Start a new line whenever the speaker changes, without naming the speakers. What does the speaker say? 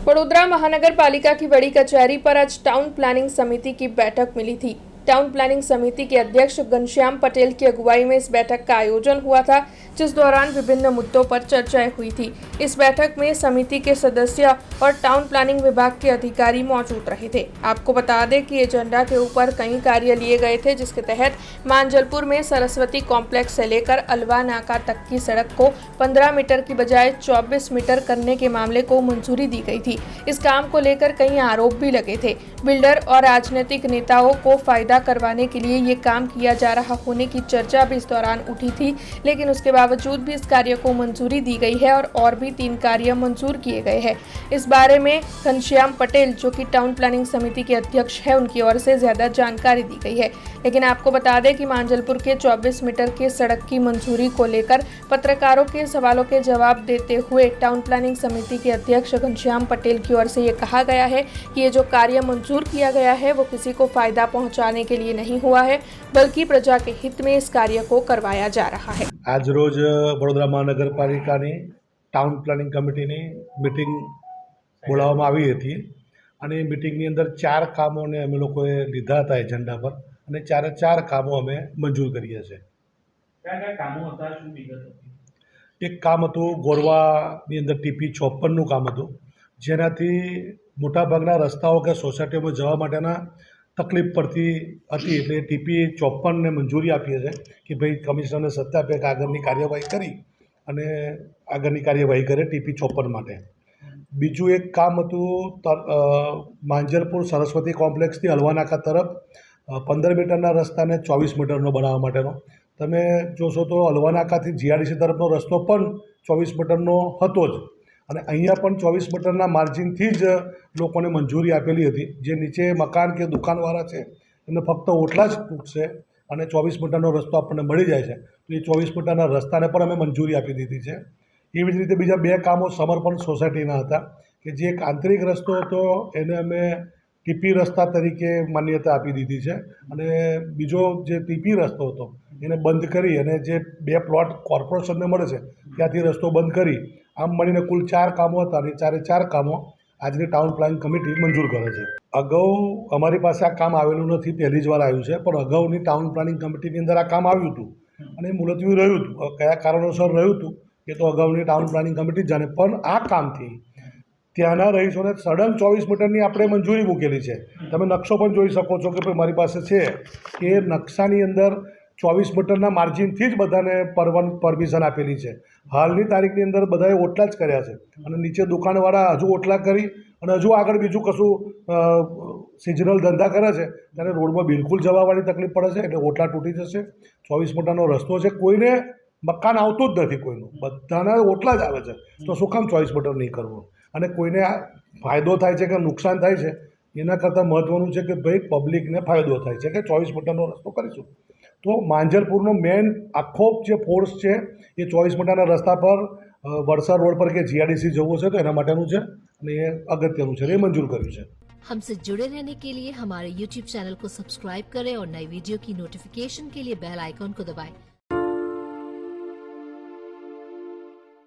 वडोदरा महानगर पालिका की बड़ी कचहरी पर आज टाउन प्लानिंग समिति की बैठक मिली थी। टाउन प्लानिंग समिति के अध्यक्ष घनश्याम पटेल की अगुवाई में इस बैठक का आयोजन हुआ था, जिस दौरान विभिन्न मुद्दों पर चर्चाएं हुई थी। इस बैठक में समिति के सदस्य और टाउन प्लानिंग विभाग के अधिकारी मौजूद रहे थे। आपको बता दें कि एजेंडा के ऊपर कई कार्य लिए गए थे, जिसके तहत मांजलपुर में सरस्वती कॉम्प्लेक्स से लेकर अलवा नाका तक की सड़क को 15 मीटर की बजाय 24 मीटर करने के मामले को मंजूरी दी गई थी। इस काम को लेकर कई आरोप भी लगे थे। बिल्डर और राजनीतिक नेताओं को फायदा करवाने के लिए ये काम किया जा रहा होने की चर्चा भी इस दौरान उठी थी, लेकिन उसके बावजूद भी इस कार्य को मंजूरी दी गई है और भी 3 कार्य मंजूर किए गए हैं। इस बारे में घनश्याम पटेल, जो कि टाउन प्लानिंग समिति के अध्यक्ष है, उनकी ओर से ज्यादा जानकारी दी गई है। लेकिन आपको बता दें कि मांजलपुर के 24 मीटर की सड़क की मंजूरी को लेकर पत्रकारों के सवालों के जवाब देते हुए टाउन प्लानिंग समिति के अध्यक्ष घनश्याम पटेल की ओर से ये कहा गया है कि ये जो कार्य मंजूर किया गया है वो किसी को फायदा पहुंचाने के लिए नहीं हुआ है, बल्कि प्रजा के हित में इस कार्य को करवाया जा रहा है।
आज रोज वडोदरा महानगरपालिकाની ટાઉન પ્લાનિંગ કમિટીની મિટિંગ બોલાવવામાં આવી હતી અને મિટિંગની અંદર 4 કામોને અમે લોકોએ લીધા હતા એજન્ડા પર અને 4 કામો અમે મંજૂર કર્યા છે।
क्या कामों હતા, શું વિગત હતી?
એક કામ હતું ગોરવાની અંદર ટીપી 54નું કામ હતું, જેનાથી મોટાભાગના રસ્તાઓ કે સોસાયટીઓમાં જવા માટેના તકલીફ પડતી હતી, એટલે ટીપી 54ને મંજૂરી આપીએ છે કે ભાઈ કમિશનરને સત્તા આપે કે આગળની કાર્યવાહી કરી અને આગળની કાર્યવાહી કરે ટીપી 54 માટે। બીજું એક કામ હતું માંજલપુર સરસ્વતી કોમ્પ્લેક્સથી હલવા નાકા તરફ 15 મીટરના રસ્તાને 24 મીટરનો બનાવવા માટેનો। તમે જોશો તો હલવા નાકાથી જીઆરડીસી તરફનો રસ્તો પણ 24 મીટરનો હતો જ અને અહીંયા પણ 24 મીટરના માર્જિનથી જ લોકોને મંજૂરી આપેલી હતી। જે નીચે મકાન કે દુકાનવાળા છે એમને ફક્ત ઓટલા જ તૂટશે અને 24 મીટરનો રસ્તો આપણને મળી જાય છે, તો એ 24 મીટરના રસ્તાને પણ અમે મંજૂરી આપી દીધી છે। એવી જ રીતે બીજા 2 કામો સમર્પણ સોસાયટીના હતા કે જે એક આંતરિક રસ્તો હતો એને અમે ટીપી રસ્તા તરીકે માન્યતા આપી દીધી છે અને બીજો જે ટીપી રસ્તો હતો એને બંધ કરી અને જે 2 પ્લોટ કોર્પોરેશનને મળે છે ત્યાંથી રસ્તો બંધ કરી આમ મળીને કુલ 4 કામો હતા અને 4 કામો આજની ટાઉન પ્લાનિંગ કમિટી મંજૂર કરે છે। અગાઉ અમારી પાસે આ કામ આવેલું નથી, પહેલી જ વાર આવ્યું છે, પણ અગાઉની ટાઉન પ્લાનિંગ કમિટીની અંદર આ કામ આવ્યું હતું અને મુલતવી રહ્યું હતું। કયા કારણોસર રહ્યું હતું એ તો અગાઉની ટાઉન પ્લાનિંગ કમિટી જ જાણે, પણ આ કામથી ત્યાંના રહીશોને સડન 24 મીટરની આપણે મંજૂરી મૂકેલી છે। તમે નકશો પણ જોઈ શકો છો કે ભાઈ મારી પાસે છે કે નકશાની અંદર 24 મીટરના માર્જિનથી જ બધાને પરમિશન આપેલી છે। હાલની તારીખની અંદર બધાએ ઓટલા જ કર્યા છે અને નીચે દુકાનવાળા હજુ ઓટલા કરી અને હજુ આગળ બીજું કશું સિઝનલ ધંધા કરે છે ત્યારે રોડમાં બિલકુલ જવાવાળી તકલીફ પડે છે, એટલે ઓટલા તૂટી જશે। 24 મીટરનો રસ્તો છે, કોઈને મકાન આવતું જ નથી, કોઈનું બધાના ઓટલા જ આવે છે, તો શું કામ 24 મીટર નહીં કરવું? અને કોઈને ફાયદો થાય છે કે નુકસાન થાય છે એના કરતાં મહત્ત્વનું છે કે ભાઈ પબ્લિકને ફાયદો થાય છે કે 24 મીટરનો રસ્તો કરીશું। તો માંજલપુરનો મેન આખો જે ફોર્સ છે એ 24 મીટરના રસ્તા પર વડસર રોડ પર કે જીઆરડીસી જવું છે તો એના માટેનું છે અને એ અગત્યનું છે, એ મંજૂર કર્યું છે।
हमसे जुड़े रहने के लिए हमारे YouTube चैनल को सब्सक्राइब करें और नई वीडियो की नोटिफिकेशन के लिए बेल आइकॉन को दबाएं।